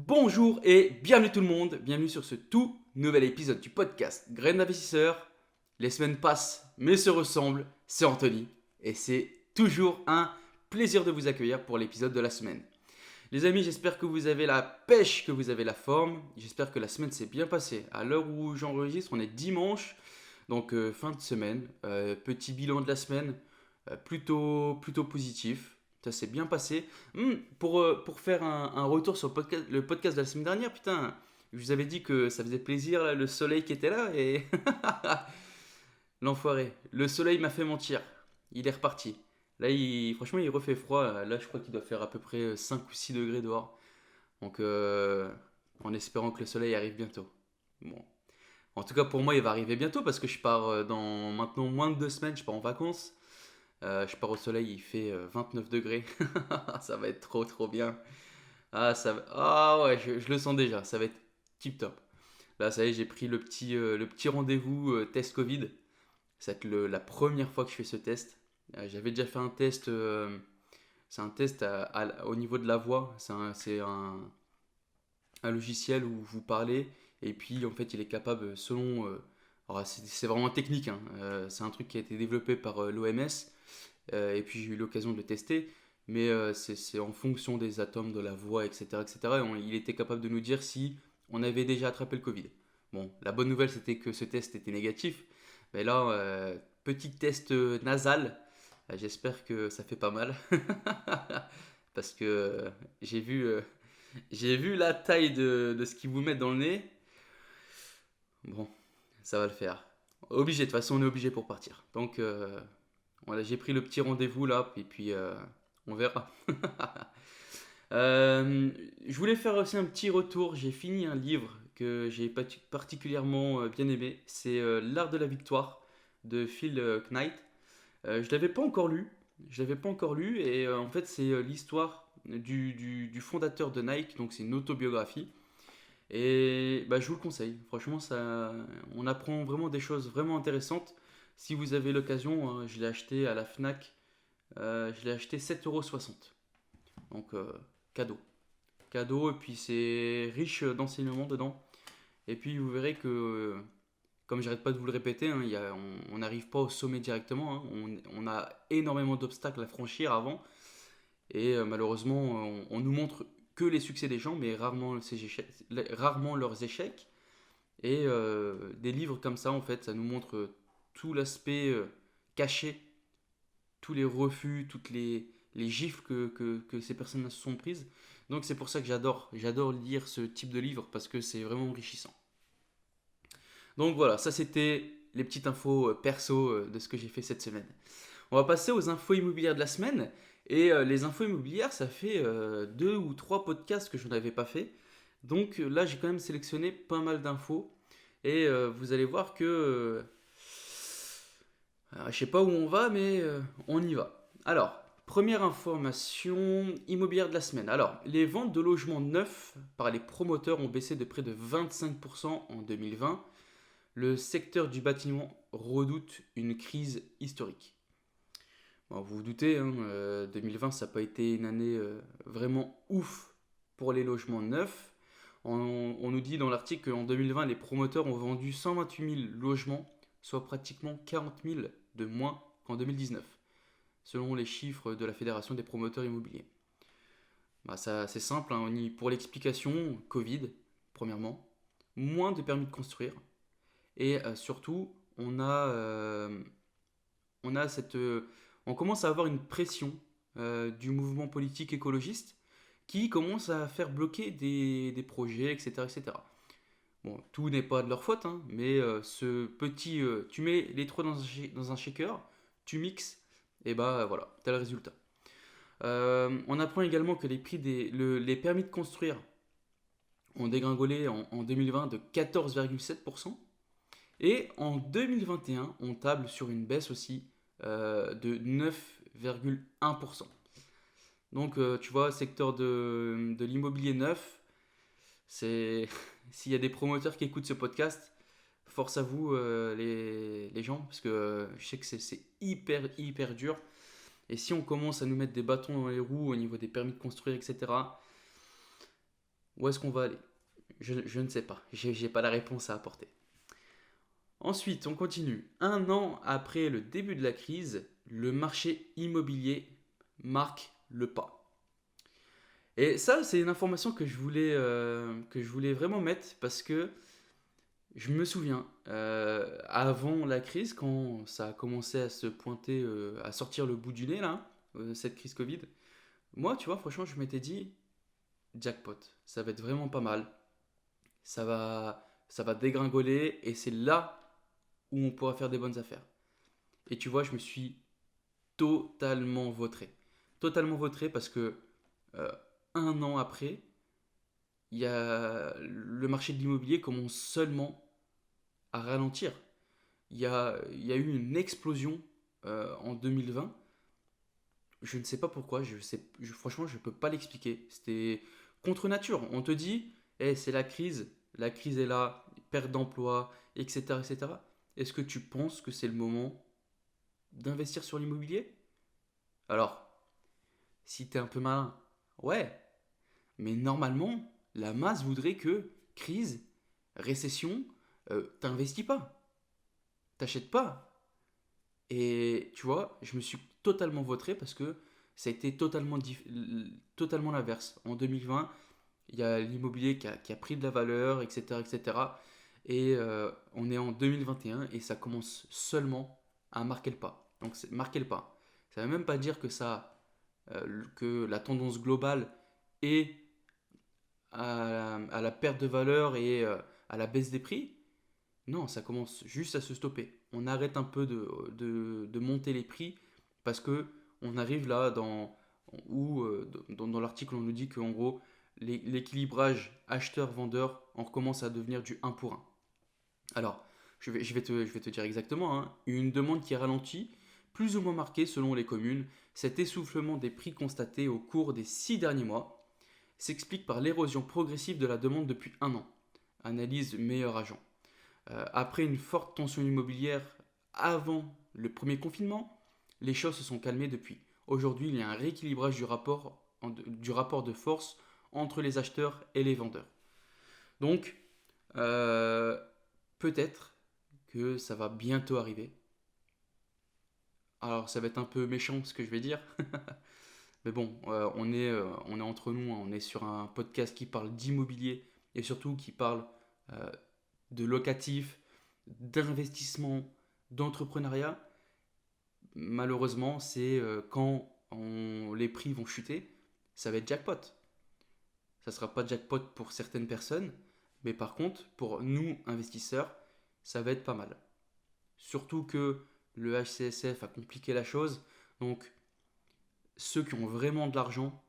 Bonjour et bienvenue tout le monde, bienvenue sur ce tout nouvel épisode du podcast Graines d'investisseurs. Les semaines passent mais se ressemblent, c'est Anthony et c'est toujours un plaisir de vous accueillir pour l'épisode de la semaine. Les amis, j'espère que vous avez la pêche, que vous avez la forme, j'espère que la semaine s'est bien passée. À l'heure où j'enregistre, on est dimanche, donc fin de semaine, petit bilan de la semaine, plutôt positif. Ça s'est bien passé. Pour faire un retour sur le podcast de la semaine dernière, putain, je vous avais dit que ça faisait plaisir, là, le soleil qui était là, et l'enfoiré. Le soleil m'a fait mentir. Il est reparti. Là, franchement, il refait froid. Là, je crois qu'il doit faire à peu près 5 ou 6 degrés dehors. Donc, en espérant que le soleil arrive bientôt. Bon. En tout cas, pour moi, il va arriver bientôt parce que je pars dans maintenant moins de 2 semaines. Je pars en vacances. Je pars au soleil, il fait 29 degrés. Ça va être trop bien. Ah ouais, je le sens déjà. Ça va être tip top. Là, ça y est, j'ai pris le petit rendez-vous test Covid. Ça va être la première fois que je fais ce test. J'avais déjà fait un test. C'est un test au niveau de la voix. C'est un logiciel où vous parlez. Et puis, en fait, il est capable, selon. Alors, c'est vraiment technique, hein. C'est un truc qui a été développé par l'OMS. Et puis j'ai eu l'occasion de le tester, mais c'est en fonction des atomes de la voix, etc. etc. Il était capable de nous dire si on avait déjà attrapé le Covid. Bon, la bonne nouvelle c'était que ce test était négatif, mais là, petit test nasal, j'espère que ça fait pas mal, parce que j'ai vu la taille de ce qu'ils vous mettent dans le nez. Bon, ça va le faire. Obligé, de toute façon on est obligé pour partir. Donc voilà, j'ai pris le petit rendez-vous là, et puis on verra. Je voulais faire aussi un petit retour. J'ai fini un livre que j'ai particulièrement bien aimé. C'est L'Art de la Victoire de Phil Knight. Je l'avais pas encore lu. Je l'avais pas encore lu et en fait c'est l'histoire du fondateur de Nike. Donc c'est une autobiographie. Et bah, je vous le conseille. Franchement, on apprend vraiment des choses vraiment intéressantes. Si vous avez l'occasion, je l'ai acheté à la Fnac. Je l'ai acheté 7,60 €. Donc, cadeau. Cadeau, et puis c'est riche d'enseignements dedans. Et puis vous verrez que, comme j'arrête pas de vous le répéter, hein, on n'arrive pas au sommet directement, hein. On a énormément d'obstacles à franchir avant. Et malheureusement, on nous montre que les succès des gens, mais rarement leurs échecs. Et des livres comme ça, en fait, ça nous montre tout l'aspect caché, tous les refus, toutes les gifles que ces personnes se sont prises. Donc c'est pour ça que j'adore lire ce type de livre parce que c'est vraiment enrichissant. Donc voilà, ça c'était les petites infos perso de ce que j'ai fait cette semaine. On va passer aux infos immobilières de la semaine. Et les infos immobilières, ça fait 2 ou 3 podcasts que je n'avais pas fait. Donc là, j'ai quand même sélectionné pas mal d'infos. Et vous allez voir que je sais pas où on va, mais on y va. Alors, première information immobilière de la semaine. Alors, les ventes de logements neufs par les promoteurs ont baissé de près de 25% en 2020. Le secteur du bâtiment redoute une crise historique. Bon, vous vous doutez, hein, 2020, ça n'a pas été une année vraiment ouf pour les logements neufs. On nous dit dans l'article qu'en 2020, les promoteurs ont vendu 128 000 logements, soit pratiquement 40 000 de moins qu'en 2019, selon les chiffres de la Fédération des promoteurs immobiliers. Bah, ça, c'est simple, hein, pour l'explication, Covid, premièrement, moins de permis de construire, et surtout, on a on commence à avoir une pression du mouvement politique écologiste qui commence à faire bloquer des projets, etc., etc. Bon, tout n'est pas de leur faute, hein, mais tu mets les trois dans un shaker, tu mixes, et bah voilà, t'as le résultat. On apprend également que les permis de construire ont dégringolé en 2020 de 14,7%. Et en 2021, on table sur une baisse aussi de 9,1%. Donc, tu vois, secteur de l'immobilier neuf, c'est s'il y a des promoteurs qui écoutent ce podcast, force à vous, les gens, parce que je sais que c'est hyper dur. Et si on commence à nous mettre des bâtons dans les roues au niveau des permis de construire, etc., Où est-ce qu'on va aller? Je ne sais pas. J'ai pas la réponse à apporter. Ensuite, on continue. Un an après le début de la crise, le marché immobilier marque le pas. Et ça, c'est une information que je voulais vraiment mettre parce que je me souviens, avant la crise, quand ça a commencé à se pointer, à sortir le bout du nez, là, cette crise Covid, moi, tu vois, franchement, je m'étais dit, jackpot, ça va être vraiment pas mal, ça va dégringoler, et c'est là où on pourra faire des bonnes affaires. Et tu vois, je me suis totalement vautré. Totalement vautré parce que euh, un an après, le marché de l'immobilier commence seulement à ralentir. Il y a eu une explosion en 2020. Je ne sais pas pourquoi, franchement, je ne peux pas l'expliquer. C'était contre nature. On te dit, hey, c'est la crise est là, perte d'emploi, etc., etc. Est-ce que tu penses que c'est le moment d'investir sur l'immobilier? Alors, si tu es un peu malin, ouais, mais normalement, la masse voudrait que crise, récession, t'investis pas, t'achètes pas. Et tu vois, je me suis totalement vautré parce que ça a été totalement l'inverse. En 2020, il y a l'immobilier qui a pris de la valeur, etc. etc. Et on est en 2021 et ça commence seulement à marquer le pas. Donc, c'est marquer le pas. Ça ne veut même pas dire que la tendance globale est à la perte de valeur et à la baisse des prix. Non, ça commence juste à se stopper. On arrête un peu de monter les prix parce que on arrive là dans l'article on nous dit qu'en gros l'équilibrage acheteur-vendeur on recommence à devenir du un pour un. Alors, je vais te dire exactement, hein. Une demande qui ralentit, plus ou moins marquée selon les communes. Cet essoufflement des prix constaté au cours des 6 derniers mois s'explique par l'érosion progressive de la demande depuis un an. Analyse meilleur agent. Après une forte tension immobilière avant le premier confinement, les choses se sont calmées depuis. Aujourd'hui, il y a un rééquilibrage du rapport de force entre les acheteurs et les vendeurs. Donc, euh, peut-être que ça va bientôt arriver. Alors, ça va être un peu méchant ce que je vais dire, mais bon, on est entre nous, hein. On est sur un podcast qui parle d'immobilier et surtout qui parle euh, de locatif, d'investissement, d'entrepreneuriat. Malheureusement, c'est les prix vont chuter, ça va être jackpot. Ça ne sera pas jackpot pour certaines personnes, mais par contre, pour nous, investisseurs, ça va être pas mal. Surtout que le HCSF a compliqué la chose, donc ceux qui ont vraiment de l'argent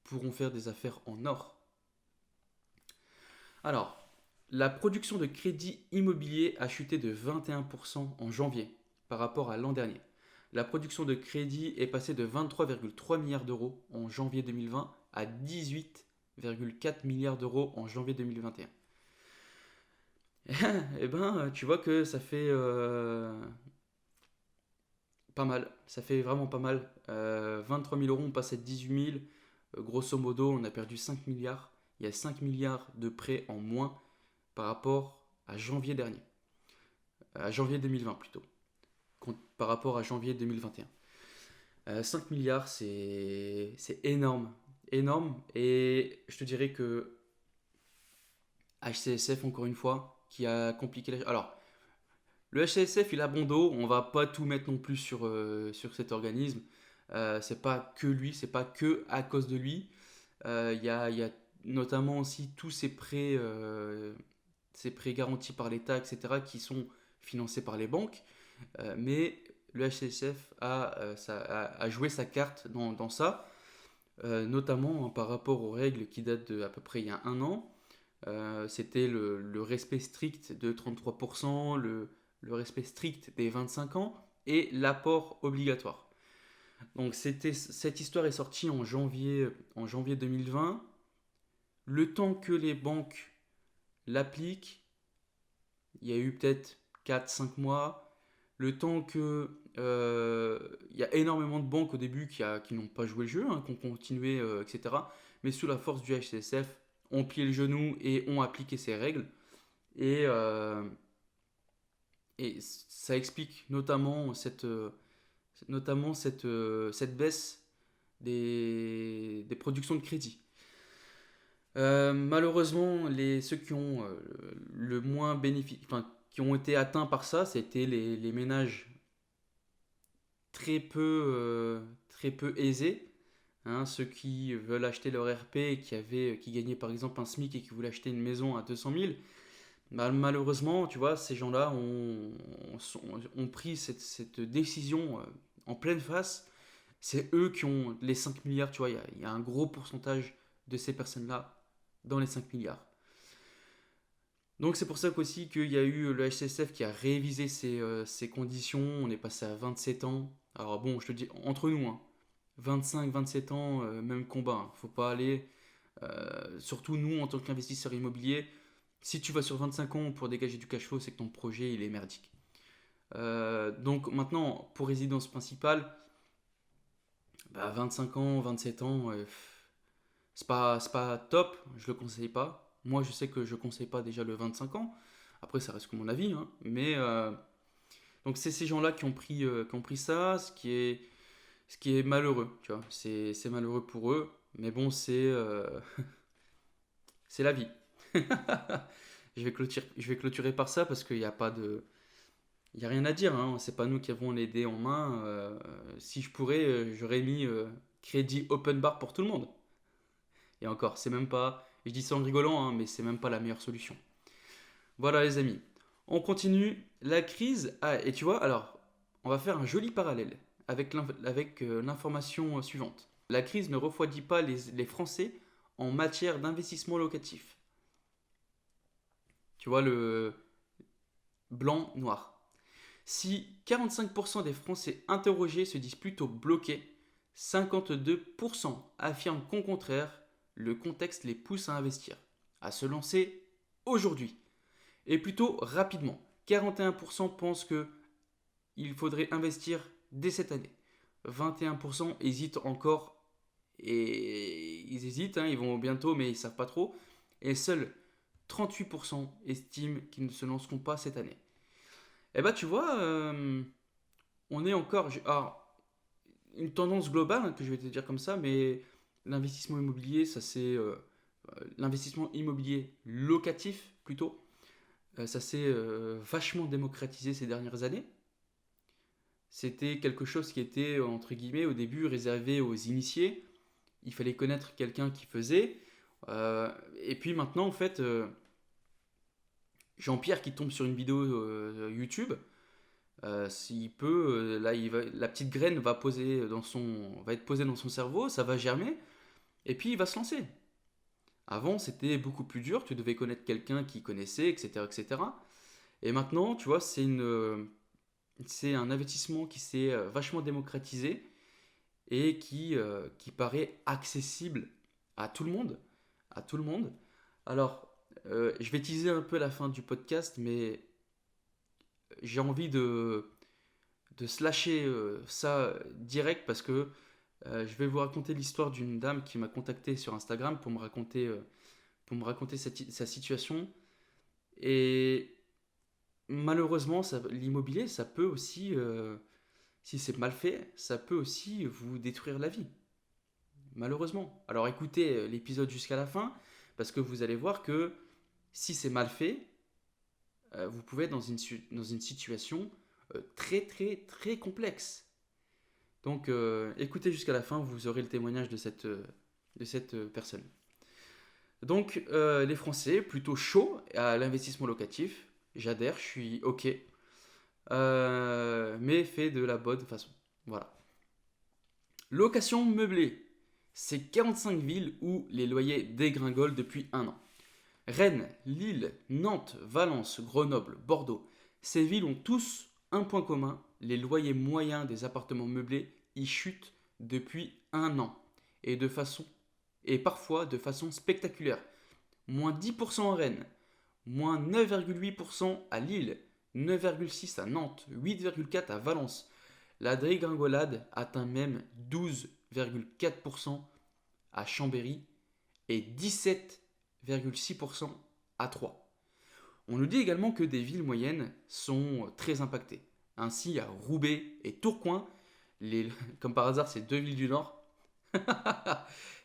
pourront faire des affaires en or. Alors, la production de crédit immobilier a chuté de 21% en janvier par rapport à l'an dernier. La production de crédit est passée de 23,3 milliards d'euros en janvier 2020 à 18,4 milliards d'euros en janvier 2021. Eh ben, tu vois que ça fait pas mal. Ça fait vraiment pas mal. 23 000 euros, on passe à 18 000. Grosso modo, on a perdu 5 milliards. Il y a 5 milliards de prêts en moins par rapport à janvier dernier. À janvier 2020 plutôt. Par rapport à janvier 2021. 5 milliards, c'est énorme. Énorme. Et je te dirais que HCSF, encore une fois, qui a compliqué la... Alors, le HCSF, il a bon dos. On va pas tout mettre non plus sur cet organisme. C'est pas que lui, c'est pas que à cause de lui. Il y a notamment aussi tous ces prêts garantis par l'État, etc., qui sont financés par les banques. Mais le HCSF a joué sa carte dans ça, notamment, hein, par rapport aux règles qui datent de à peu près il y a un an. C'était le respect strict de 33%, le respect strict des 25 ans et l'apport obligatoire. Donc cette histoire est sortie en janvier 2020. Le temps que les banques l'appliquent, il y a eu peut-être 4 5 mois. Le temps que... Il y a énormément de banques au début qui n'ont pas joué le jeu, hein, qui ont continué, etc. mais sous la force du HCSF, ont plié le genou et ont appliqué ces règles. Et, euh, et ça explique cette baisse des productions de crédit. Malheureusement, ceux qui ont le moins enfin, qui ont été atteints par ça, c'était les ménages très peu aisés, hein, ceux qui veulent acheter leur RP et qui gagnaient par exemple un SMIC et qui voulaient acheter une maison à 200 000. Malheureusement, tu vois, ces gens-là ont pris cette décision en pleine face. C'est eux qui ont les 5 milliards, tu vois, il y a un gros pourcentage de ces personnes-là dans les 5 milliards. Donc c'est pour ça qu'aussi qu'il y a eu le HCSF qui a révisé ses conditions. On est passé à 27 ans. Alors bon, je te dis, entre nous, hein, 25-27 ans, même combat. Hein. Faut pas aller, surtout nous en tant qu'investisseurs immobiliers, si tu vas sur 25 ans pour dégager du cash flow, c'est que ton projet il est merdique. Donc maintenant, pour résidence principale, 25 ans, 27 ans, c'est pas top, je le conseille pas. Moi, je sais que je conseille pas déjà le 25 ans. Après, ça reste que mon avis, hein. Mais donc c'est ces gens-là qui ont pris ça, ce qui est malheureux, tu vois. C'est malheureux pour eux, mais bon, c'est la vie. Je vais clôturer par ça parce qu'il n'y a pas de, il y a rien à dire, hein. C'est pas nous qui avons les dés en main. Si je pourrais, j'aurais mis crédit open bar pour tout le monde. Et encore, c'est même pas, je dis ça en rigolant, hein, mais c'est même pas la meilleure solution. Voilà les amis, on continue. La crise, et tu vois, alors, on va faire un joli parallèle avec l'information suivante. La crise ne refroidit pas les Français en matière d'investissement locatif. Tu vois le blanc-noir. Si 45% des Français interrogés se disent plutôt bloqués, 52% affirment qu'au contraire, le contexte les pousse à investir, à se lancer aujourd'hui, et plutôt rapidement. 41% pensent qu'il faudrait investir dès cette année. 21% hésitent encore, et ils hésitent, hein, ils vont bientôt, mais ils ne savent pas trop. Et seuls 38% estiment qu'ils ne se lanceront pas cette année. Eh ben tu vois, on est encore... Alors, une tendance globale, hein, que je vais te dire comme ça, mais l'investissement immobilier, ça c'est... l'investissement immobilier locatif plutôt, ça s'est vachement démocratisé ces dernières années. C'était quelque chose qui était, entre guillemets, au début réservé aux initiés. Il fallait connaître quelqu'un qui faisait. Et puis maintenant, en fait, Jean-Pierre qui tombe sur une vidéo YouTube, s'il peut, là, la petite graine va être posée dans son cerveau, ça va germer, et puis il va se lancer. Avant, c'était beaucoup plus dur, tu devais connaître quelqu'un qui connaissait, etc., etc. Et maintenant, tu vois, c'est un investissement qui s'est vachement démocratisé et qui paraît accessible à tout le monde. À tout le monde. Alors, je vais teaser un peu la fin du podcast, mais j'ai envie de slasher ça direct parce que je vais vous raconter l'histoire d'une dame qui m'a contacté sur Instagram pour me raconter sa situation. Et malheureusement, l'immobilier, ça peut aussi, si c'est mal fait, ça peut aussi vous détruire la vie. Malheureusement. Alors écoutez l'épisode jusqu'à la fin, parce que vous allez voir que si c'est mal fait, vous pouvez être dans une situation très très très complexe. Donc écoutez jusqu'à la fin, vous aurez le témoignage de cette personne. Donc les Français, plutôt chauds à l'investissement locatif, j'adhère, je suis OK, mais fait de la bonne façon. Voilà. Location meublée, c'est 45 villes où les loyers dégringolent depuis un an. Rennes, Lille, Nantes, Valence, Grenoble, Bordeaux, ces villes ont tous un point commun, les loyers moyens des appartements meublés y chutent depuis un an, et parfois de façon spectaculaire. Moins 10% à Rennes, moins 9,8% à Lille, 9,6% à Nantes, 8,4% à Valence. La dégringolade atteint même 12,4% à Chambéry et 17,6% à Troyes. On nous dit également que des villes moyennes sont très impactées. Ainsi, à Roubaix et Tourcoing, comme par hasard, c'est deux villes du Nord,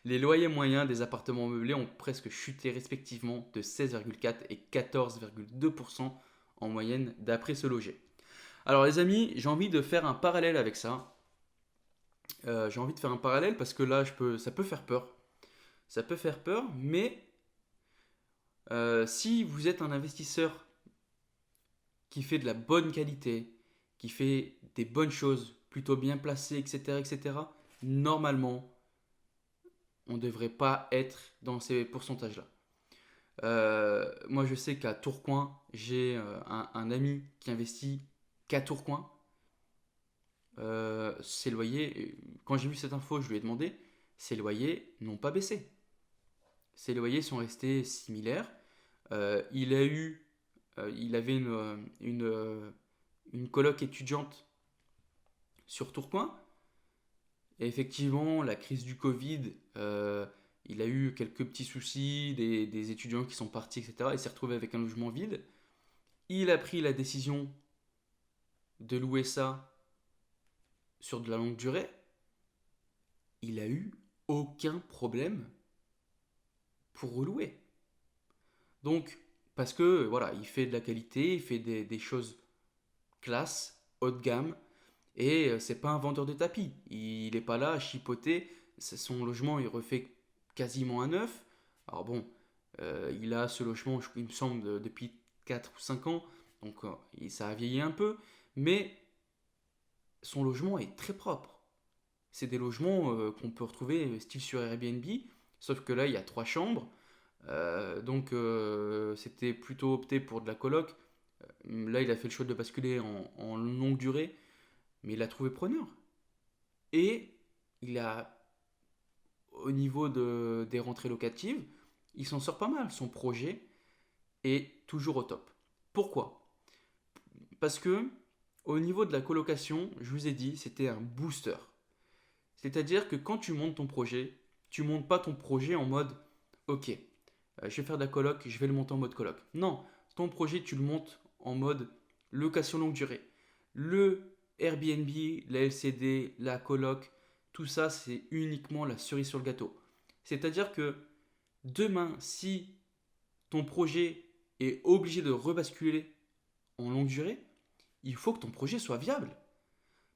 les loyers moyens des appartements meublés ont presque chuté respectivement de 16,4 et 14,2% en moyenne d'après Se Loger. Alors les amis, j'ai envie de faire un parallèle avec ça. J'ai envie de faire un parallèle parce que là, ça peut faire peur. Ça peut faire peur, mais si vous êtes un investisseur qui fait de la bonne qualité, qui fait des bonnes choses, plutôt bien placées, etc., etc., normalement, on ne devrait pas être dans ces pourcentages-là. Moi, je sais qu'à Tourcoing, j'ai un ami qui investit qu'à Tourcoing. Ses loyers, quand j'ai vu cette info, je lui ai demandé, ses loyers n'ont pas baissé. Ses loyers sont restés similaires. Il avait une coloc étudiante sur Tourcoing. Et effectivement, la crise du Covid, il a eu quelques petits soucis, des étudiants qui sont partis, etc. Il s'est retrouvé avec un logement vide. Il a pris la décision de louer ça sur de la longue durée. Il a eu aucun problème pour relouer. Donc, parce que voilà, il fait de la qualité, il fait des choses classe, haut de gamme, et c'est pas un vendeur de tapis. Il n'est pas là à chipoter. Son logement, il refait quasiment à neuf. Alors bon, il a ce logement, il me semble, depuis 4 ou 5 ans, donc ça a vieilli un peu, mais son logement est très propre. C'est des logements qu'on peut retrouver style sur Airbnb, sauf que là, il y a 3 chambres. Donc c'était plutôt opté pour de la coloc. Là, il a fait le choix de basculer en longue durée, mais il a trouvé preneur. Et il a, au niveau des rentrées locatives, il s'en sort pas mal. Son projet est toujours au top. Pourquoi? Parce que au niveau de la colocation, je vous ai dit, c'était un booster. C'est-à-dire que quand tu montes ton projet, tu montes pas ton projet en mode ok, je vais faire de la coloc, je vais le monter en mode coloc. Non, ton projet, tu le montes en mode location longue durée. Le Airbnb, la LCD, la coloc, tout ça, c'est uniquement la cerise sur le gâteau. C'est-à-dire que demain, si ton projet est obligé de rebasculer en longue durée, il faut que ton projet soit viable.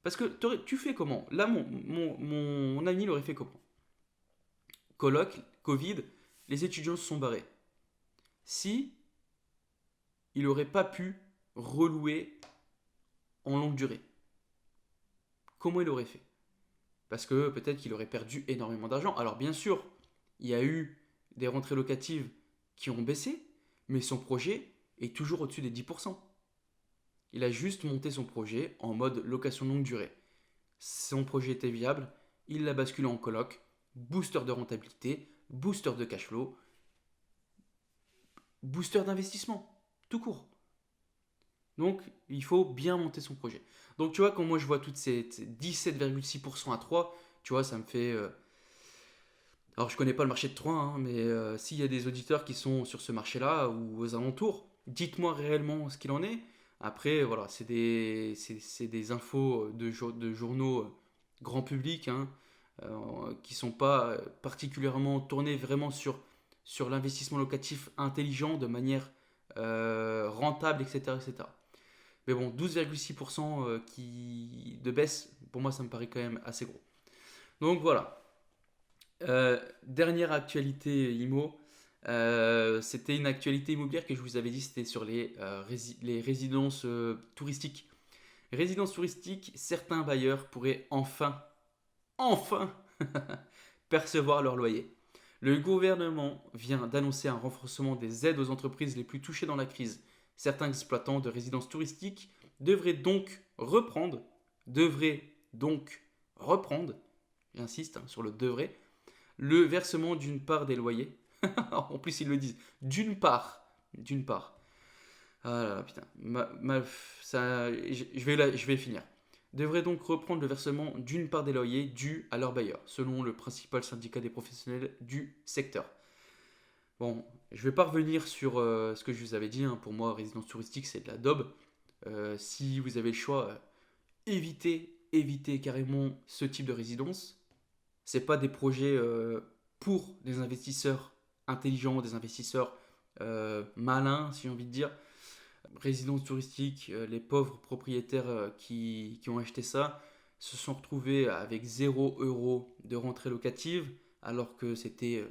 Parce que tu fais comment? Là, mon ami l'aurait fait comment? Coloc, Covid, les étudiants se sont barrés. Si il n'aurait pas pu relouer en longue durée, comment il aurait fait? Parce que peut-être qu'il aurait perdu énormément d'argent. Alors bien sûr, il y a eu des rentrées locatives qui ont baissé, mais son projet est toujours au-dessus des 10%. Il a juste monté son projet en mode location longue durée. Son projet était viable, il l'a basculé en coloc, booster de rentabilité, booster de cash flow, booster d'investissement, tout court. Donc, il faut bien monter son projet. Donc, tu vois, quand moi je vois toutes ces 17,6% à 3, tu vois, ça me fait. Alors, je connais pas le marché de Troyes, hein, mais s'il y a des auditeurs qui sont sur ce marché-là ou aux alentours, dites-moi réellement ce qu'il en est. Après, voilà, c'est des infos de journaux grand public, hein, qui sont pas particulièrement tournés vraiment sur l'investissement locatif intelligent de manière rentable, etc., etc. Mais bon, 12,6% de baisse, pour moi, ça me paraît quand même assez gros. Donc voilà. Dernière actualité IMO. C'était une actualité immobilière que je vous avais dit, c'était sur les résidences touristiques. Résidences touristiques, certains bailleurs pourraient enfin percevoir leur loyer. Le gouvernement vient d'annoncer un renforcement des aides aux entreprises les plus touchées dans la crise. Certains exploitants de résidences touristiques devraient donc reprendre, j'insiste hein, sur le devrait, le versement d'une part des loyers. En plus, ils le disent, d'une part. D'une part. Ah là là, putain. Je vais finir. Devraient donc reprendre le versement d'une part des loyers dus à leur bailleur, selon le principal syndicat des professionnels du secteur. Bon, je vais pas revenir sur ce que je vous avais dit, hein. Pour moi, résidence touristique, c'est de la daube. Si vous avez le choix, évitez carrément ce type de résidence. C'est pas des projets pour des investisseurs intelligents, des investisseurs malins, si j'ai envie de dire. Résidence touristique, les pauvres propriétaires qui ont acheté ça se sont retrouvés avec 0 € de rentrée locative, alors que c'était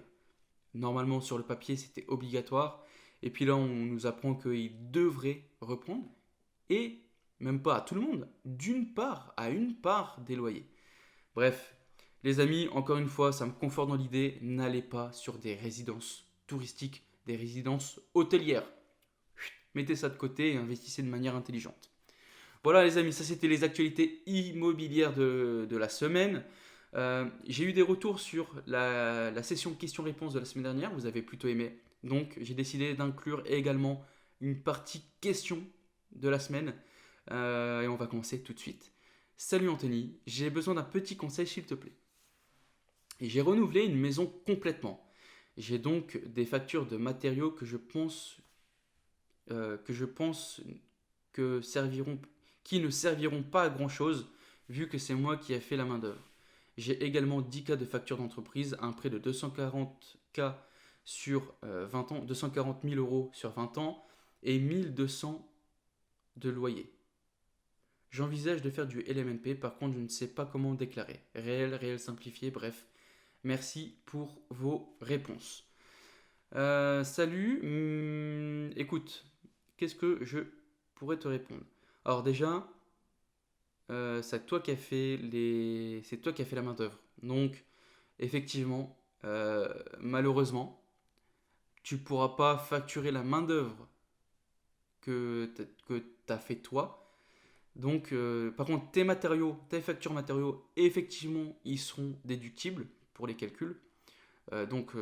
normalement sur le papier, c'était obligatoire. Et puis là, on nous apprend qu'ils devraient reprendre, et même pas à tout le monde, d'une part à une part des loyers. Bref, les amis, encore une fois, ça me conforte dans l'idée, n'allez pas sur des résidences touristiques, des résidences hôtelières. Mettez ça de côté et investissez de manière intelligente. Voilà les amis, ça c'était les actualités immobilières de la semaine. J'ai eu des retours sur la session questions-réponses de la semaine dernière, vous avez plutôt aimé. Donc j'ai décidé d'inclure également une partie questions de la semaine. Et on va commencer tout de suite. Salut Anthony, j'ai besoin d'un petit conseil s'il te plaît. Et j'ai renouvelé une maison complètement. J'ai donc des factures de matériaux que je pense qui ne serviront pas à grand chose vu que c'est moi qui ai fait la main d'œuvre. J'ai également 10 cas de facture d'entreprise, un prêt de 240 k sur 20 ans, 240 000 euros sur 20 ans et 1200 de loyer. J'envisage de faire du LMNP, par contre je ne sais pas comment déclarer. Réel simplifié, bref. Merci pour vos réponses. Salut, écoute, qu'est-ce que je pourrais te répondre? Alors déjà, c'est toi qui as fait la main d'œuvre. Donc, effectivement, malheureusement, tu ne pourras pas facturer la main d'œuvre que tu as fait toi. Donc, par contre, tes factures matériaux, effectivement, ils seront déductibles pour les calculs. Donc,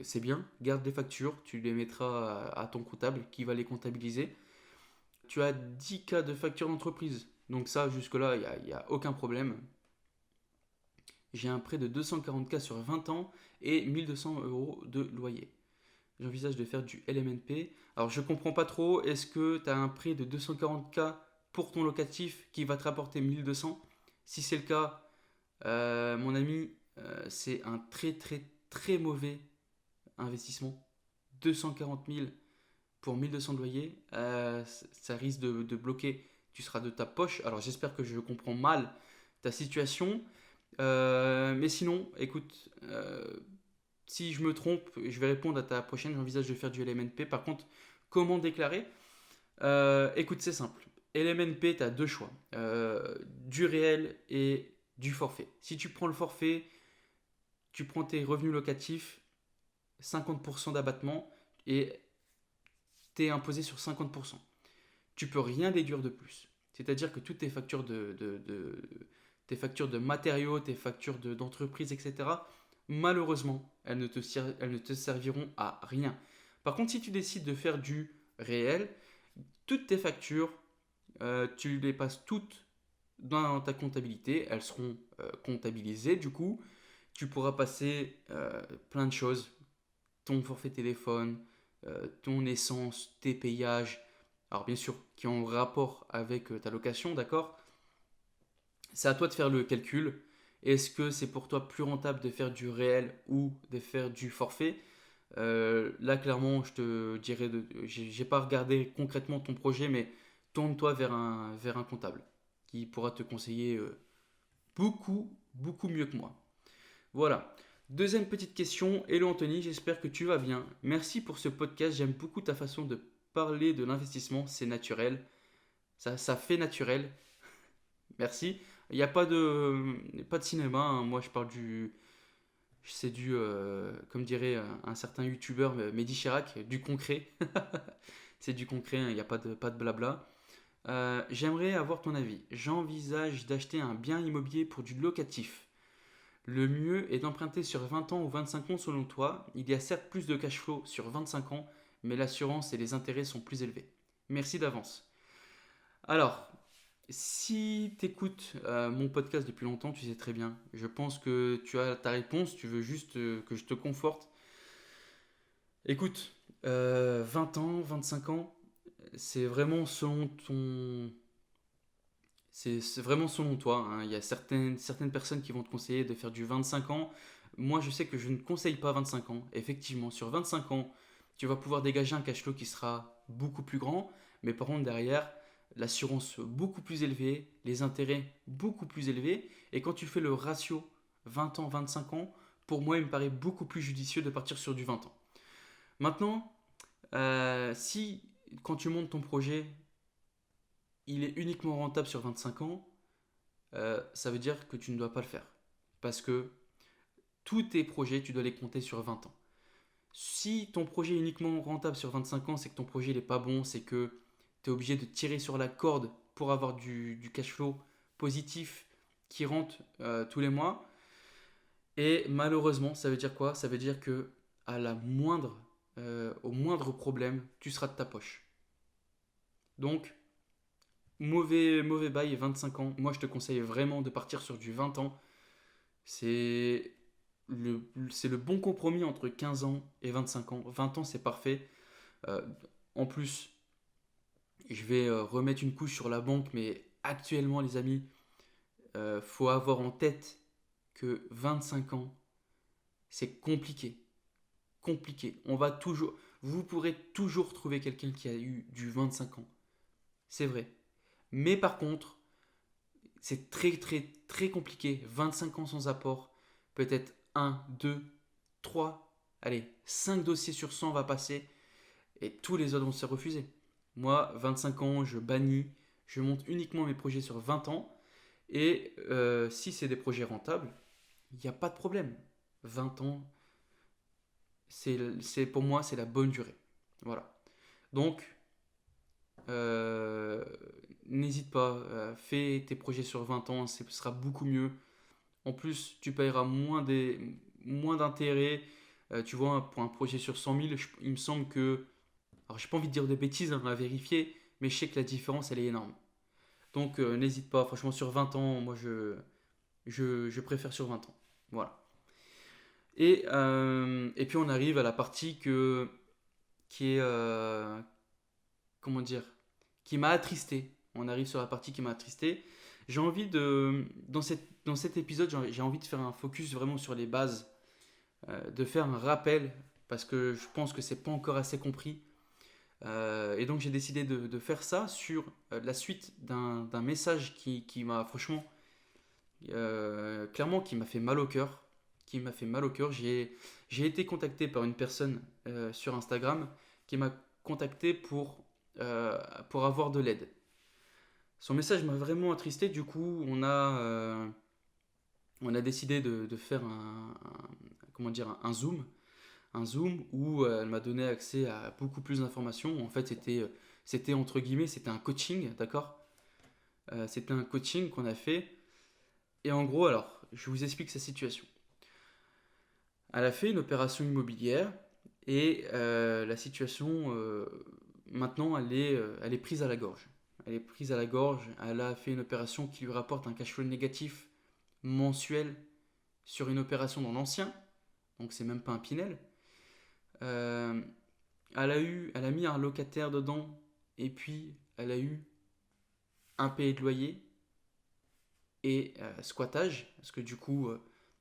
c'est bien. Garde les factures, tu les mettras à ton comptable qui va les comptabiliser. Tu as 10 cas de facture d'entreprise. Donc ça, jusque-là, il n'y a aucun problème. J'ai un prêt de 240 k sur 20 ans et 1200 euros de loyer. J'envisage de faire du LMNP. Alors je comprends pas trop, est-ce que tu as un prêt de 240 k pour ton locatif qui va te rapporter 1200? Si c'est le cas, mon ami, c'est un très très très mauvais investissement. 240 000 pour 1200 de loyer, ça risque de bloquer. Tu seras de ta poche. Alors j'espère que je comprends mal ta situation. Mais sinon, écoute, si je me trompe, je vais répondre à ta prochaine. J'envisage de faire du LMNP. Par contre, comment déclarer? Écoute, c'est simple. LMNP, tu as deux choix. Du réel et du forfait. Si tu prends le forfait, tu prends tes revenus locatifs, 50% d'abattement et tu es imposé sur 50%. Tu peux rien déduire de plus. C'est-à-dire que toutes tes factures tes factures de matériaux, tes factures d'entreprise, etc., malheureusement, elles ne te serviront à rien. Par contre, si tu décides de faire du réel, toutes tes factures, tu les passes toutes dans ta comptabilité. Elles seront comptabilisées du coup. Tu pourras passer plein de choses. Ton forfait téléphone, ton essence, tes payages, alors bien sûr, qui ont rapport avec ta location, d'accord? C'est à toi de faire le calcul. Est-ce que c'est pour toi plus rentable de faire du réel ou de faire du forfait? Là, clairement, je te dirais, j'ai pas regardé concrètement ton projet, mais tourne-toi vers un comptable qui pourra te conseiller beaucoup, beaucoup mieux que moi. Voilà. Deuxième petite question. Hello Anthony, j'espère que tu vas bien. Merci pour ce podcast. J'aime beaucoup ta façon de parler de l'investissement. C'est naturel. Ça fait naturel. Merci. Il n'y a pas de cinéma, hein. Moi, je parle du. C'est du. Comme dirait un certain youtubeur, Mehdi Chirac, du concret. C'est du concret, hein. Il n'y a pas de blabla. J'aimerais avoir ton avis. J'envisage d'acheter un bien immobilier pour du locatif. Le mieux est d'emprunter sur 20 ans ou 25 ans selon toi. Il y a certes plus de cash flow sur 25 ans, mais l'assurance et les intérêts sont plus élevés. Merci d'avance. Alors, si tu écoutes mon podcast depuis longtemps, tu sais très bien. Je pense que tu as ta réponse, tu veux juste que je te conforte. Écoute, 20 ans, 25 ans, c'est vraiment selon ton... C'est vraiment selon toi, hein. Il y a certaines personnes qui vont te conseiller de faire du 25 ans. Moi, je sais que je ne conseille pas 25 ans. Effectivement, sur 25 ans, tu vas pouvoir dégager un cash flow qui sera beaucoup plus grand. Mais par contre, derrière, l'assurance beaucoup plus élevée, les intérêts beaucoup plus élevés. Et quand tu fais le ratio 20 ans, 25 ans, pour moi, il me paraît beaucoup plus judicieux de partir sur du 20 ans. Maintenant, si quand tu montes ton projet, il est uniquement rentable sur 25 ans, ça veut dire que tu ne dois pas le faire. Parce que tous tes projets, tu dois les compter sur 20 ans. Si ton projet est uniquement rentable sur 25 ans, c'est que ton projet n'est pas bon, c'est que tu es obligé de tirer sur la corde pour avoir du cash flow positif qui rentre tous les mois. Et malheureusement, ça veut dire quoi? Ça veut dire que à au moindre problème, tu seras de ta poche. Donc, mauvais bail, 25 ans. Moi, je te conseille vraiment de partir sur du 20 ans. C'est c'est le bon compromis entre 15 ans et 25 ans. 20 ans, c'est parfait. Euh, En plus, je vais remettre une couche sur la banque, mais actuellement, les amis, faut avoir en tête que 25 ans, c'est compliqué. Compliqué. Vous pourrez toujours trouver quelqu'un qui a eu du 25 ans. C'est vrai. Mais par contre, c'est très très compliqué. 25 ans sans apport, peut-être un 2 3 allez, 5 dossiers sur 100 va passer et tous les autres vont se refuser. Moi, 25 ans, je bannis, je monte uniquement mes projets sur 20 ans et si c'est des projets rentables, il n'y a pas de problème. 20 ans, pour moi, c'est la bonne durée. Voilà. Donc, euh, n'hésite pas, fais tes projets sur 20 ans, ce sera beaucoup mieux. En plus, tu paieras moins d'intérêts. Tu vois, pour un projet sur 100 000, il me semble que... Alors, j'ai pas envie de dire de bêtises, hein, on va vérifier, mais je sais que la différence, elle est énorme. Donc, n'hésite pas. Franchement, sur 20 ans, moi, je préfère sur 20 ans. Voilà. Et puis, on arrive à la partie qui est... comment dire? Qui m'a attristé. On arrive sur la partie qui m'a attristé. J'ai envie de... Dans cet épisode, j'ai envie de faire un focus vraiment sur les bases, de faire un rappel, parce que je pense que c'est pas encore assez compris. Et donc j'ai décidé de faire ça sur la suite d'un message qui m'a franchement, clairement, qui m'a fait mal au cœur. Qui m'a fait mal au cœur. J'ai été contacté par une personne sur Instagram qui m'a contacté pour avoir de l'aide. Son message m'a vraiment attristé. Du coup, on a décidé de faire comment dire, un Zoom où elle m'a donné accès à beaucoup plus d'informations. En fait, c'était entre guillemets, c'était un coaching, d'accord. C'était un coaching qu'on a fait. Et en gros, alors, je vous explique sa situation. Elle a fait une opération immobilière et la situation, maintenant, elle est prise à la gorge. Elle est prise à la gorge. Elle a fait une opération qui lui rapporte un cash flow négatif mensuel sur une opération dans l'ancien. Donc, c'est même pas un Pinel. Euh, elle a mis un locataire dedans et puis elle a eu impayé de loyer et squattage parce que du coup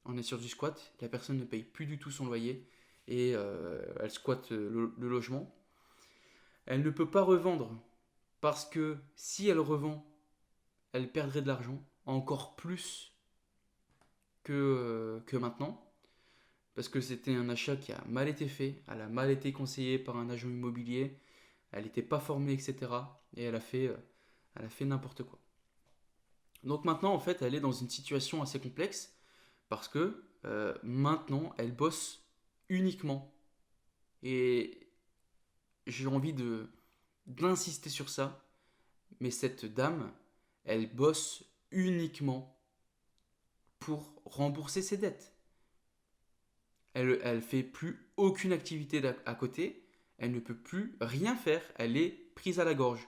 on est sur du squat, la personne ne paye plus du tout son loyer et elle squatte le logement. Elle ne peut pas revendre parce que si elle revend, elle perdrait de l'argent encore plus que maintenant parce que c'était un achat qui a mal été fait, elle a mal été conseillée par un agent immobilier, elle n'était pas formée, etc. Et elle a fait n'importe quoi. Donc maintenant, en fait, elle est dans une situation assez complexe parce que maintenant, elle bosse uniquement. Et j'ai envie d'insister sur ça, mais cette dame, elle bosse uniquement pour rembourser ses dettes. Elle fait plus aucune activité à côté, elle ne peut plus rien faire, elle est prise à la gorge.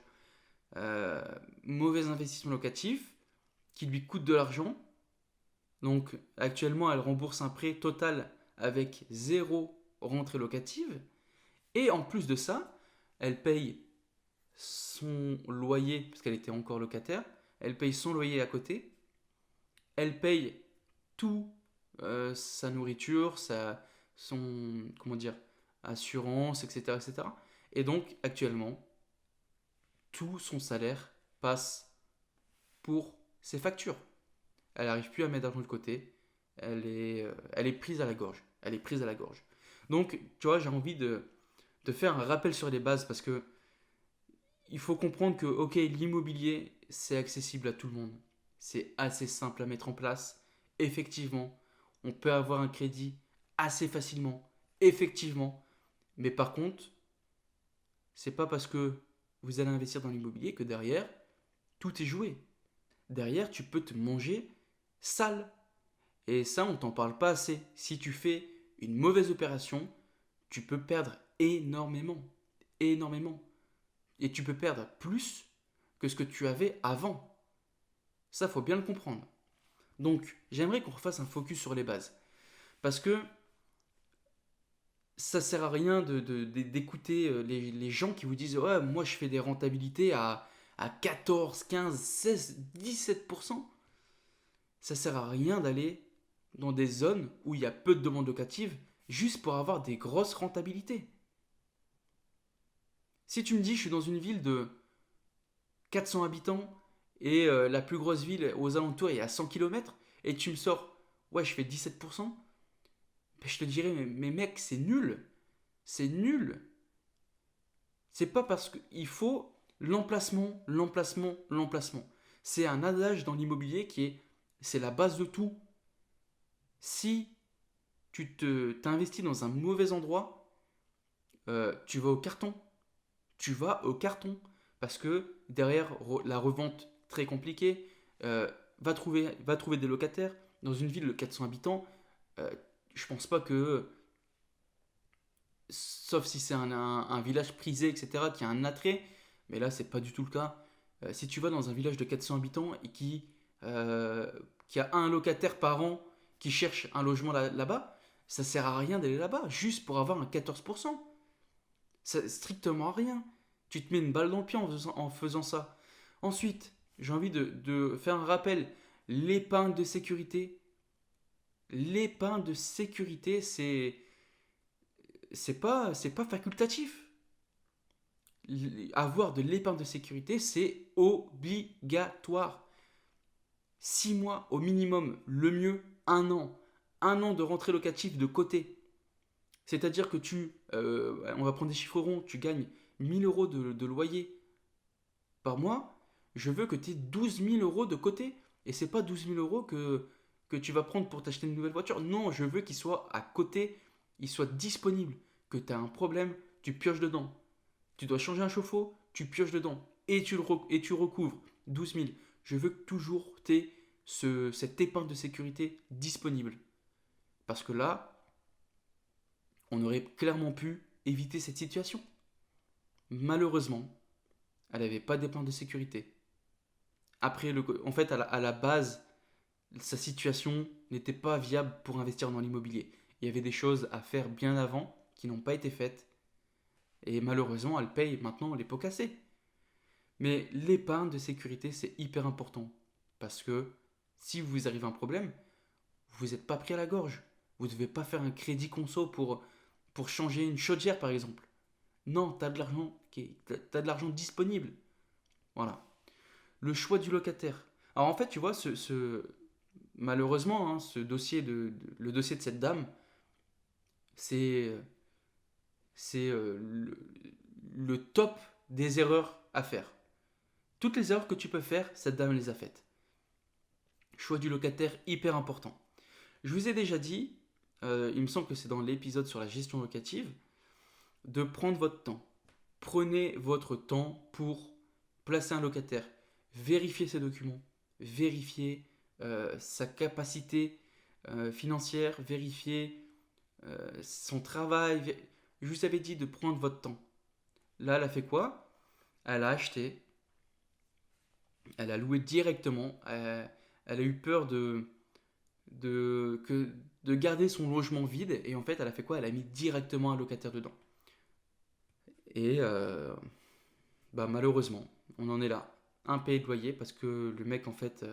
Euh, Mauvais investissement locatif qui lui coûte de l'argent. Donc actuellement, elle rembourse un prêt total avec zéro rentrée locative. Et en plus de ça, elle paye son loyer, parce qu'elle était encore locataire, elle paye son loyer à côté, elle paye tout, sa nourriture, comment dire, assurance, etc., etc. Et cetera. Et donc, actuellement, tout son salaire passe pour ses factures. Elle n'arrive plus à mettre d'argent de côté. Elle est prise à la gorge. Elle est prise à la gorge. Donc, tu vois, j'ai envie de faire un rappel sur les bases parce que il faut comprendre que, ok, l'immobilier, c'est accessible à tout le monde. C'est assez simple à mettre en place. Effectivement, on peut avoir un crédit assez facilement. Effectivement. Mais par contre, c'est pas parce que vous allez investir dans l'immobilier que derrière, tout est joué. Derrière, tu peux te manger sale. Et ça, on t'en parle pas assez. Si tu fais une mauvaise opération, tu peux perdre énormément. Énormément. Et tu peux perdre plus que ce que tu avais avant. Ça, faut bien le comprendre. Donc, j'aimerais qu'on refasse un focus sur les bases. Parce que ça sert à rien d'écouter les gens qui vous disent ouais, moi je fais des rentabilités à 14, 15, 16, 17%. Ça sert à rien d'aller dans des zones où il y a peu de demandes locatives juste pour avoir des grosses rentabilités. Si tu me dis je suis dans une ville de 400 habitants et la plus grosse ville aux alentours est à 100 km et tu me sors ouais je fais 17%, ben, je te dirais mais mec c'est nul. C'est nul. C'est pas parce qu'il faut l'emplacement, l'emplacement, l'emplacement. C'est un adage dans l'immobilier c'est la base de tout. Si t'investis dans un mauvais endroit, tu vas au carton. Tu vas au carton. Parce que derrière la revente très compliquée, va trouver des locataires. Dans une ville de 400 habitants, euh, je pense pas que, sauf si c'est un village prisé, etc., qui a un attrait, mais là, c'est pas du tout le cas. Si tu vas dans un village de 400 habitants et qui a un locataire par an qui cherche un logement là-bas, ça sert à rien d'aller là-bas, juste pour avoir un 14%. Ça, strictement à rien. Tu te mets une balle dans le pied en faisant ça. Ensuite, j'ai envie de faire un rappel. L'épargne de sécurité. L'épargne de sécurité, c'est pas facultatif. Avoir de l'épargne de sécurité, c'est obligatoire. 6 mois au minimum, le mieux, un an. Un an de rentrée locative de côté. C'est-à-dire que on va prendre des chiffres ronds, tu gagnes 1000 euros de loyer par mois. Je veux que tu aies 12 000 euros de côté. Et c'est pas 12 000 euros que tu vas prendre pour t'acheter une nouvelle voiture. Non, je veux qu'il soit à côté, il soit disponible. Que tu as un problème, tu pioches dedans. Tu dois changer un chauffe-eau, tu pioches dedans et tu recouvres 12 000. Je veux que toujours tu aies cette épargne de sécurité disponible. Parce que là, on aurait clairement pu éviter cette situation. Malheureusement, elle n'avait pas d'épargne de sécurité. Après, en fait, à la base, sa situation n'était pas viable pour investir dans l'immobilier. Il y avait des choses à faire bien avant qui n'ont pas été faites. Et malheureusement, elle paye maintenant les pots cassés. Mais l'épargne de sécurité, c'est hyper important. Parce que si vous arrive un problème, vous n'êtes pas pris à la gorge. Vous ne devez pas faire un crédit conso pour changer une chaudière, par exemple. Non, tu as de l'argent t'as de l'argent disponible. Voilà. Le choix du locataire. Alors en fait, tu vois, malheureusement, hein, le dossier de cette dame, c'est, c'est le top des erreurs à faire. Toutes les erreurs que tu peux faire, cette dame les a faites. Choix du locataire hyper important. Je vous ai déjà dit, il me semble que c'est dans l'épisode sur la gestion locative, de prendre votre temps. Prenez votre temps pour placer un locataire. Vérifiez ses documents. Vérifiez sa capacité financière. Vérifiez son travail. Je vous avais dit de prendre votre temps. Là, elle a fait quoi? Elle a acheté. Elle a loué directement. Elle a eu peur de garder son logement vide. Et en fait, elle a fait quoi? Elle a mis directement un locataire dedans. Et malheureusement, on en est là. Impayé de loyer parce que le mec, en fait,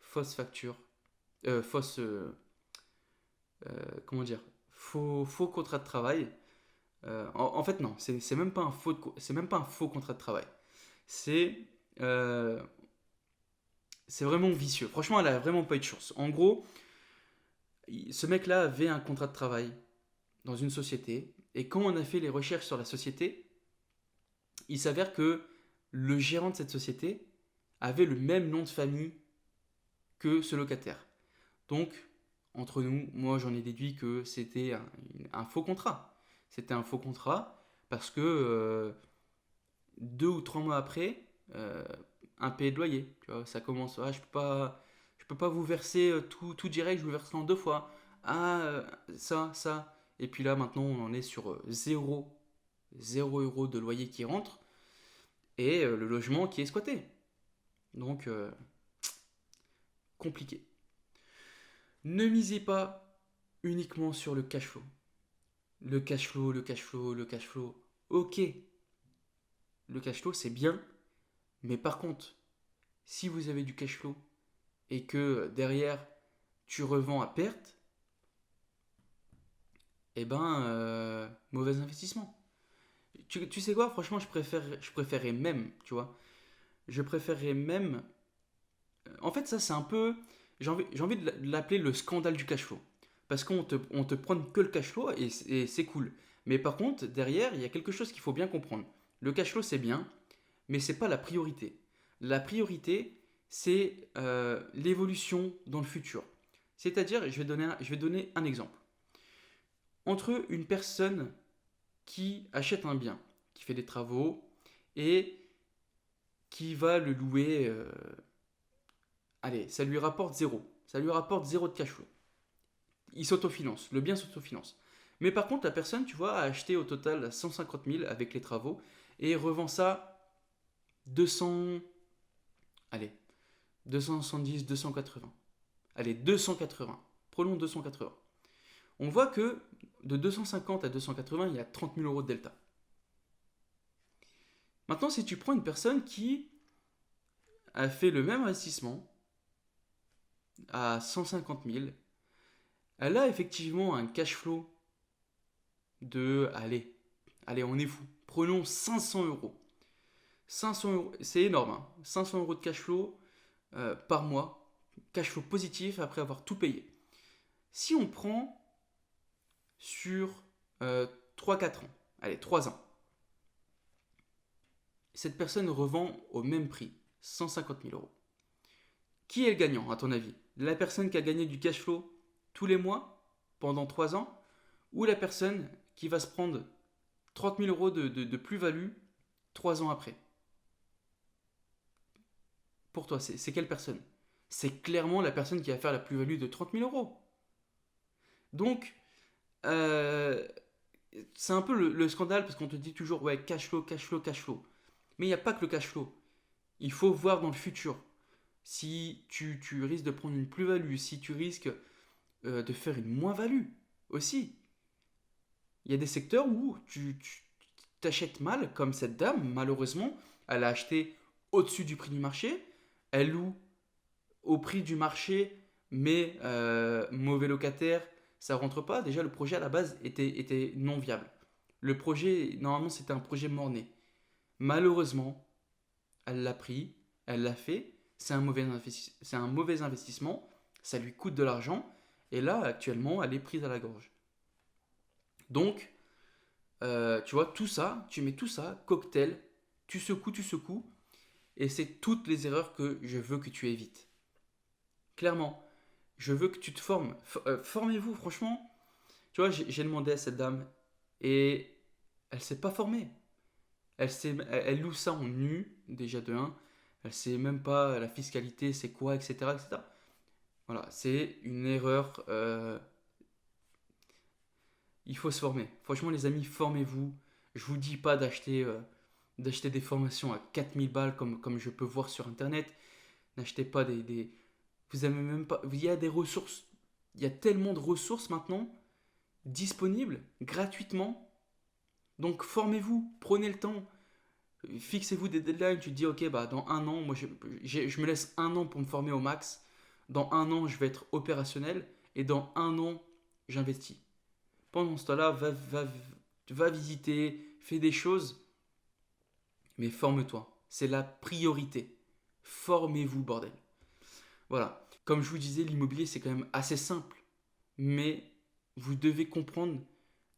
fausse facture, fausse, comment dire, faux contrat de travail. En fait, non, c'est même pas un c'est même pas un faux contrat de travail. C'est euh, c'est vraiment vicieux. Franchement, elle a vraiment pas eu de chance. En gros, ce mec-là avait un contrat de travail dans une société. Et quand on a fait les recherches sur la société, il s'avère que le gérant de cette société avait le même nom de famille que ce locataire. Donc, entre nous, moi j'en ai déduit que c'était un faux contrat. C'était un faux contrat parce que 2 ou 3 mois après, euh, un payé de loyer. Tu vois, ça commence, ah, je peux pas vous verser tout direct, je vous verserai en 2 fois. Ah, ça. Et puis là, maintenant, on en est sur 0 euros de loyer qui rentre et le logement qui est squatté. Donc, compliqué. Ne misez pas uniquement sur le cash flow. Le cash flow, le cash flow, le cash flow. Ok, le cash flow c'est bien, mais par contre, si vous avez du cash flow et que derrière tu revends à perte, eh ben, mauvais investissement. Tu sais quoi, franchement, je préférerais même, tu vois, je préférerais même. En fait, ça c'est un peu. J'ai envie de l'appeler le scandale du cash flow. Parce on te prend que le cash flow et c'est cool. Mais par contre, derrière, il y a quelque chose qu'il faut bien comprendre. Le cash flow c'est bien, mais c'est pas la priorité. La priorité, c'est l'évolution dans le futur. C'est-à-dire, je vais donner un exemple. Entre une personne qui achète un bien, qui fait des travaux et qui va le louer, allez, ça lui rapporte zéro. Ça lui rapporte zéro de cash flow. Il s'autofinance, le bien s'autofinance. Mais par contre, la personne, tu vois, a acheté au total 150 000 avec les travaux et revend ça 200, allez, 270, 280. Allez, 280. Prenons 280. On voit que de 250 à 280, il y a 30 000 euros de delta. Maintenant, si tu prends une personne qui a fait le même investissement à 150 000, elle a effectivement un cash flow de, allez, on est fou. Prenons 500 euros. 500 euros, c'est énorme, hein. 500 euros de cash flow par mois, cash flow positif après avoir tout payé. Si on prend sur 3-4 ans, allez, 3 ans, cette personne revend au même prix, 150 000 euros. Qui est le gagnant, à ton avis? La personne qui a gagné du cash flow tous les mois pendant 3 ans ou la personne qui va se prendre 30 000 euros de plus-value 3 ans après? Pour toi, c'est quelle personne? C'est clairement la personne qui va faire la plus-value de 30 000 euros. Donc, euh, c'est un peu le scandale parce qu'on te dit toujours, ouais, cash flow, cash flow, cash flow. Mais il n'y a pas que le cash flow. Il faut voir dans le futur. Si tu risques de prendre une plus-value, si tu risques de faire une moins-value aussi. Il y a des secteurs où tu t'achètes mal, comme cette dame, malheureusement, elle a acheté au-dessus du prix du marché, elle loue au prix du marché, mais mauvais locataire, ça rentre pas. Déjà, le projet à la base était non viable. Le projet, normalement, c'était un projet mort-né. Malheureusement, elle l'a pris, elle l'a fait, c'est un mauvais investissement, ça lui coûte de l'argent, et là, actuellement, elle est prise à la gorge. Donc, tu vois, tout ça, tu mets tout ça, cocktail, tu secoues, et c'est toutes les erreurs que je veux que tu évites. Clairement, je veux que tu te formes. Formez-vous, franchement. Tu vois, j'ai demandé à cette dame, et elle s'est pas formée. Elle loue ça en nu, déjà de un. Elle sait même pas la fiscalité, c'est quoi, etc., etc. Voilà, c'est une erreur. Il faut se former. Franchement, les amis, formez-vous. Je vous dis pas d'acheter des formations à 4 000 balles comme je peux voir sur internet. N'achetez pas vous avez même pas. Il y a des ressources. Il y a tellement de ressources maintenant disponibles gratuitement. Donc formez-vous, prenez le temps, fixez-vous des deadlines, tu te dis ok bah dans un an, moi je me laisse un an pour me former au max, dans un an je vais être opérationnel et dans un an j'investis. Pendant ce temps-là, va visiter, fais des choses, mais forme-toi. C'est la priorité. Formez-vous, bordel. Voilà. Comme je vous disais, l'immobilier, c'est quand même assez simple. Mais vous devez comprendre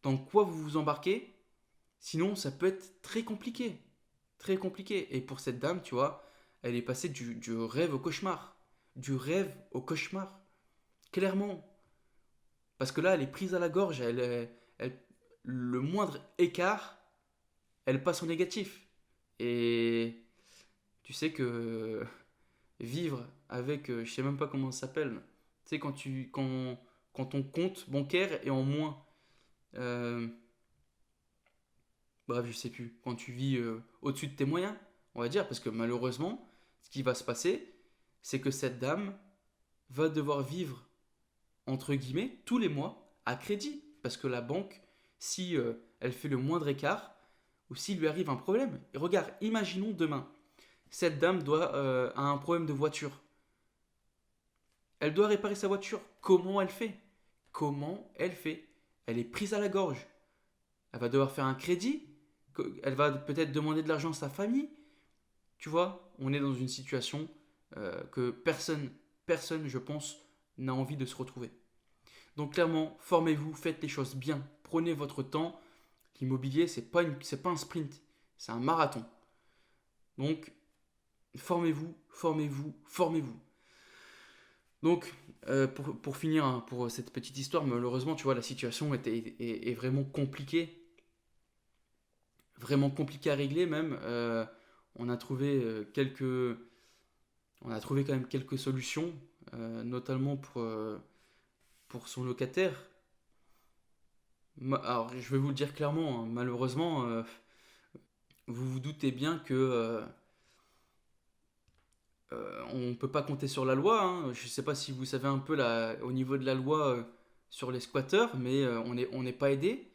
dans quoi vous vous embarquez. Sinon, ça peut être très compliqué. Très compliqué. Et pour cette dame, tu vois, elle est passée du rêve au cauchemar. Du rêve au cauchemar. Clairement. Parce que là, elle est prise à la gorge. Le moindre écart, elle passe au négatif. Et tu sais que vivre avec, je sais même pas comment ça s'appelle, tu sais, quand ton compte bancaire est en moins, euh, bref, je sais plus, quand tu vis au-dessus de tes moyens, on va dire, parce que malheureusement, ce qui va se passer, c'est que cette dame va devoir vivre, entre guillemets, tous les mois à crédit, parce que la banque, si elle fait le moindre écart, ou s'il lui arrive un problème, et regarde, imaginons demain, cette dame a un problème de voiture. Elle doit réparer sa voiture. Comment elle fait? Comment elle fait? Elle est prise à la gorge. Elle va devoir faire un crédit. Elle va peut-être demander de l'argent à sa famille. Tu vois, on est dans une situation que personne, je pense, n'a envie de se retrouver. Donc clairement, formez-vous, faites les choses bien. Prenez votre temps. L'immobilier, c'est pas un sprint, c'est un marathon. Donc, formez-vous, formez-vous, formez-vous. Donc, pour finir, hein, pour cette petite histoire, malheureusement, tu vois, la situation est vraiment compliquée à régler même. On a trouvé on a trouvé quand même quelques solutions, notamment pour son locataire. Alors, je vais vous le dire clairement, hein, malheureusement, vous vous doutez bien que on ne peut pas compter sur la loi, hein. Je ne sais pas si vous savez un peu au niveau de la loi sur les squatteurs, mais on n'est pas aidé.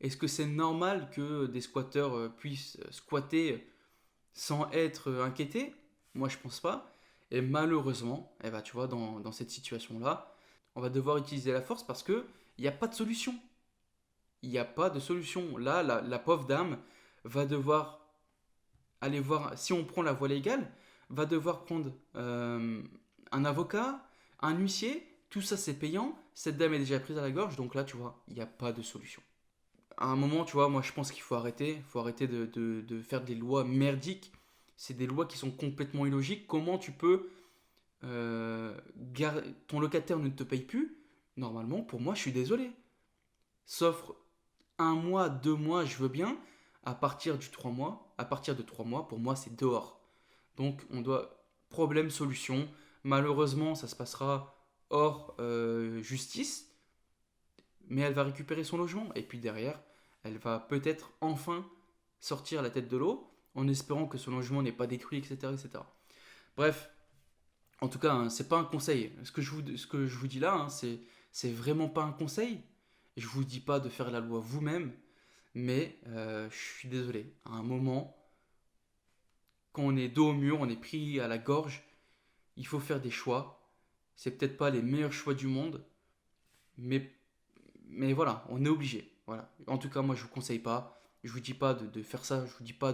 Est-ce que c'est normal que des squatteurs puissent squatter sans être inquiétés? Moi, je pense pas. Et malheureusement, eh ben, tu vois, dans cette situation-là, on va devoir utiliser la force parce qu'il n'y a pas de solution. Il n'y a pas de solution. Là, la pauvre dame va devoir aller voir, si on prend la voie légale, va devoir prendre un avocat, un huissier, tout ça c'est payant, cette dame est déjà prise à la gorge, donc là tu vois, il n'y a pas de solution. À un moment, tu vois, moi je pense qu'il faut arrêter de faire des lois merdiques, c'est des lois qui sont complètement illogiques, comment tu peux, ton locataire ne te paye plus, normalement pour moi je suis désolé, sauf un mois, 2 mois, je veux bien, à partir de 3 mois, pour moi c'est dehors. Donc on doit problème solution. Malheureusement, ça se passera hors justice, mais elle va récupérer son logement et puis derrière, elle va peut-être enfin sortir la tête de l'eau en espérant que son logement n'est pas détruit, etc., etc. Bref, en tout cas, hein, c'est pas un conseil. Ce que je vous dis là, hein, c'est vraiment pas un conseil. Je vous dis pas de faire la loi vous-même, mais je suis désolé. À un moment, quand on est dos au mur, on est pris à la gorge, il faut faire des choix. C'est peut-être pas les meilleurs choix du monde, mais, mais voilà, on est obligé. Voilà. En tout cas, moi, je vous conseille pas. Je vous dis pas de faire ça. Je vous dis pas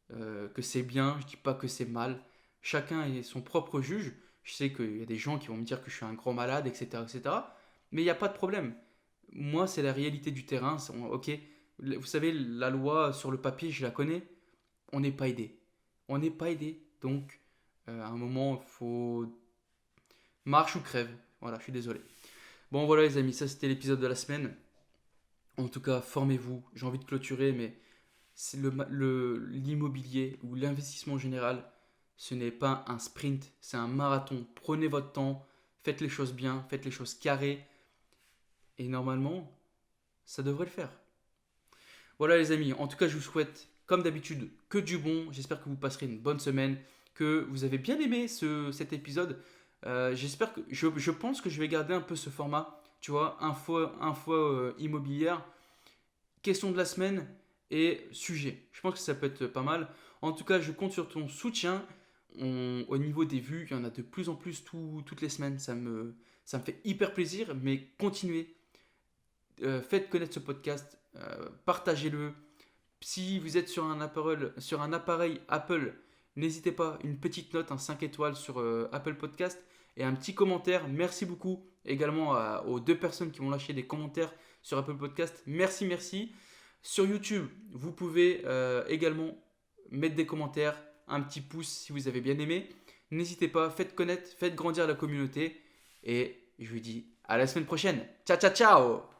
que c'est bien. Je dis pas que c'est mal. Chacun est son propre juge. Je sais qu'il y a des gens qui vont me dire que je suis un grand malade, etc., etc. Mais il n'y a pas de problème. Moi, c'est la réalité du terrain. Ok, vous savez, la loi sur le papier, je la connais. On n'est pas aidé. On n'est pas aidé. Donc, à un moment, il faut marche ou crève. Voilà, je suis désolé. Bon, voilà, les amis, ça c'était l'épisode de la semaine. En tout cas, formez-vous. J'ai envie de clôturer, mais c'est l'immobilier ou l'investissement en général, ce n'est pas un sprint, c'est un marathon. Prenez votre temps, faites les choses bien, faites les choses carrées, et normalement, ça devrait le faire. Voilà les amis, en tout cas je vous souhaite comme d'habitude que du bon, j'espère que vous passerez une bonne semaine, que vous avez bien aimé cet épisode. J'espère que je pense que je vais garder un peu ce format, tu vois, info immobilière, question de la semaine, et sujet. Je pense que ça peut être pas mal. En tout cas, je compte sur ton soutien. Au niveau des vues, il y en a de plus en plus toutes les semaines. Ça me fait hyper plaisir, mais continuez. Faites connaître ce podcast, partagez-le. Si vous êtes sur un appareil Apple, n'hésitez pas, une petite note, un 5 étoiles sur Apple Podcast et un petit commentaire. Merci beaucoup également aux deux personnes qui m'ont lâché des commentaires sur Apple Podcast. Merci, merci. Sur YouTube, vous pouvez également mettre des commentaires, un petit pouce si vous avez bien aimé. N'hésitez pas, faites connaître, faites grandir la communauté. Et je vous dis à la semaine prochaine. Ciao, ciao, ciao!